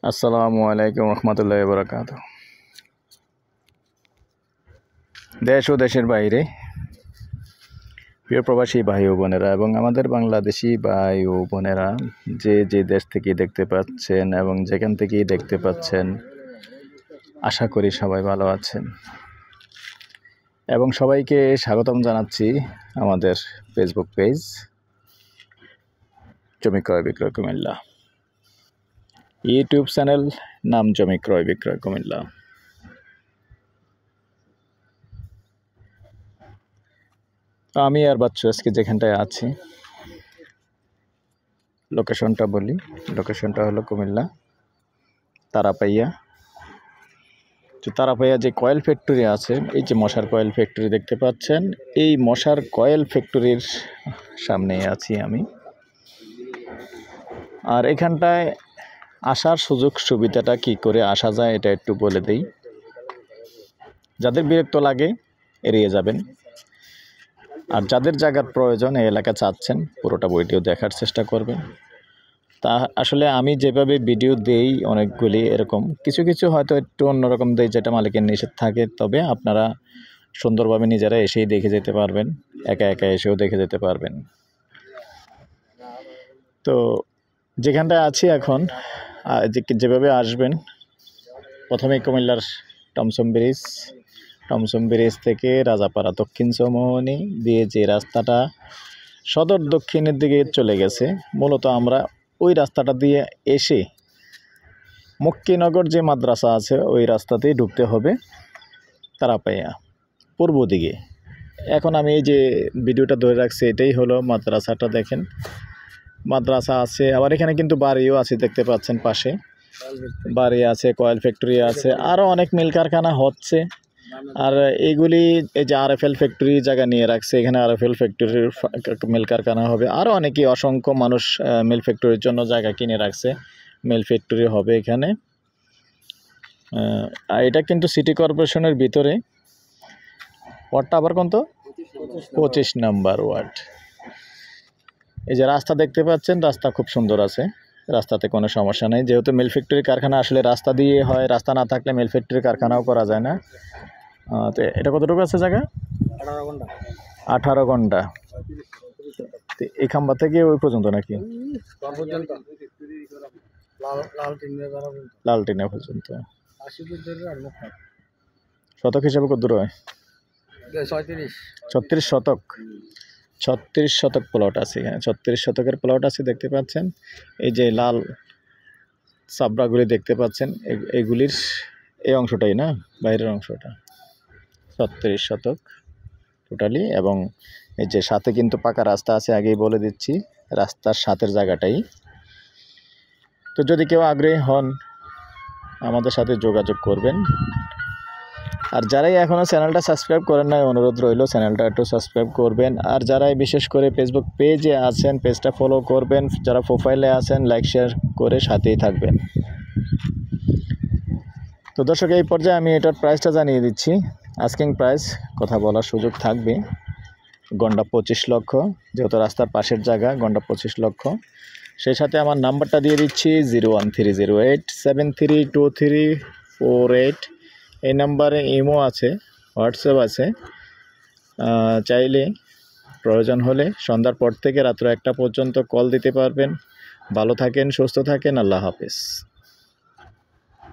আসসালামু আলাইকুম রহমতুল্লাহি ওয়া বারাকাতুহু। দেশ ও দেশের বাইরে প্রিয় প্রবাসী ভাই ও বোনেরা এবং আমাদের বাংলাদেশি ভাই ও বোনেরা যে যে দেশ থেকে দেখতে পাচ্ছেন এবং যেখান থেকেই দেখতে পাচ্ছেন, আশা করি সবাই ভালো আছেন এবং সবাইকে স্বাগতম জানাচ্ছি আমাদের ফেসবুক পেজ জমি ক্রয় বিক্রয় কুমিল্লা, ইউটিউব চ্যানেল নাম জমি ক্রয় বিক্রয় কুমিল্লা। আমি আর বাচ্চু আজকে যেখানটায় আছি, লোকেশনটা বলি। লোকেশনটা হলো কুমিল্লা তারাপাইয়া। তো তারাপাইয়া যে কয়েল ফ্যাক্টরি আছে, এই যে মশার কয়েল ফ্যাক্টরি দেখতে পাচ্ছেন, এই মশার কয়েল ফ্যাক্টরির সামনে আছি আমি। আর এখানটায় আসার সুযোগ সুবিধাটা কি করে আসা যায় এটা একটু বলে দিই। যাদের বিরক্ত লাগে এড়িয়ে যাবেন, আর যাদের জায়গার প্রয়োজন, এই এলাকা চাচ্ছেন, পুরোটা ভিডিও দেখার চেষ্টা করবেন। তা আসলে আমি যেভাবে ভিডিও দেই অনেকগুলি এরকম, কিছু কিছু হয়তো একটু অন্যরকম দেই যেটা মালিকের নিষেধ থাকে, তবে আপনারা সুন্দরভাবে নিজেরা এসেই দেখে যেতে পারবেন, একা একা এসেও দেখে যেতে পারবেন। তো যেখানটায় আছি এখন, যেভাবে আসবেন, প্রথমে কুমিল্লার টমসম ব্রিজ থেকে রাজাপাড়া দক্ষিণ চৌমুহনী দিয়ে যে রাস্তাটা সদর দক্ষিণের দিকে চলে গেছে, মূলত আমরা ওই রাস্তাটা দিয়ে এসে মক্কিনগর যে মাদ্রাসা আছে ওই রাস্তাতেই ঢুকতে হবে তারাপাইয়া পূর্ব দিকে। এখন আমি এই যে ভিডিওটা ধরে রাখছি, এটাই হলো মাদ্রাসাটা। দেখেন মাদ্রাসা আছে, আবার এখানে কিন্তু বাড়িও আছে, দেখতে পাচ্ছেন পাশে বাড়ি আছে, কয়েল ফ্যাক্টরি আছে, আরও অনেক মিল কারখানা হচ্ছে। আর এইগুলি এই যে RFL ফ্যাক্টরি জায়গা নিয়ে রাখছে, এখানে RFL ফ্যাক্টরির মিল কারখানা হবে। আরও অনেকেই অসংখ্য মানুষ মিল ফ্যাক্টরির জন্য জায়গা কিনে রাখছে, মিল ফ্যাক্টরি হবে এখানে। এটা কিন্তু সিটি কর্পোরেশনের ভিতরে। ওয়ার্ডটা আবার কত? 25 নম্বর ওয়ার্ড। এই যে রাস্তা দেখতে পাচ্ছেন, রাস্তা খুব সুন্দর আছে, রাস্তাতে কোনো সমস্যা নেই। যেহেতু মিল ফ্যাক্টরি কারখানা আসলে রাস্তা দিয়ে হয়, রাস্তা না থাকলে মিল ফ্যাক্টরি কারখানাও করা যায় না। তো এটা কতটুকু আছে জায়গা? 18 ঘন্টা। এই খাম্বা থেকে ওই পর্যন্ত নাকি? লালটিনা পর্যন্ত। শতক হিসাবে কত দূর হয়? 36 শতক। 36 শতক প্লট আছে এখানে, 36 শতকের প্লট আছে দেখতে পাচ্ছেন। এই যে লাল চাবড়াগুলি দেখতে পাচ্ছেন, এগুলির এই অংশটাই না, বাইরের অংশটা 36 শতক টোটালি। এবং এই যে সাথে কিন্তু পাকা রাস্তা আছে, আগেই বলে দিচ্ছি, রাস্তার সাথের জায়গাটাই। তো যদি কেউ আগ্রহী হন আমাদের সাথে যোগাযোগ করবেন। আর যারাই এখনও চ্যানেলটা সাবস্ক্রাইব করেন নাই, অনুরোধ রইল চ্যানেলটা একটু সাবস্ক্রাইব করবেন। আর যারাই বিশেষ করে ফেসবুক পেজে আছেন, পেজটা ফলো করবেন। যারা প্রোফাইলে আছেন, লাইক শেয়ার করে সাথেই থাকবেন। তো দর্শক, এই পর্যায়ে আমি এটার প্রাইসটা জানিয়ে দিচ্ছি। আস্কিং প্রাইস কথা বলার সুযোগ থাকবে, গন্ডা 25 লক্ষ, যেহেতু রাস্তার পাশের জায়গা, গন্ডা 25 লক্ষ। সেই সাথে আমার নাম্বারটা দিয়ে দিচ্ছি 01308732348। এই নাম্বারে ইমো আছে, হোয়াটসঅ্যাপ আছে। চাইলে প্রয়োজন হলে সন্ধ্যার পর থেকে রাত্র 1টা পর্যন্ত কল দিতে পারবেন। ভালো থাকেন, সুস্থ থাকেন, আল্লাহ হাফেজ।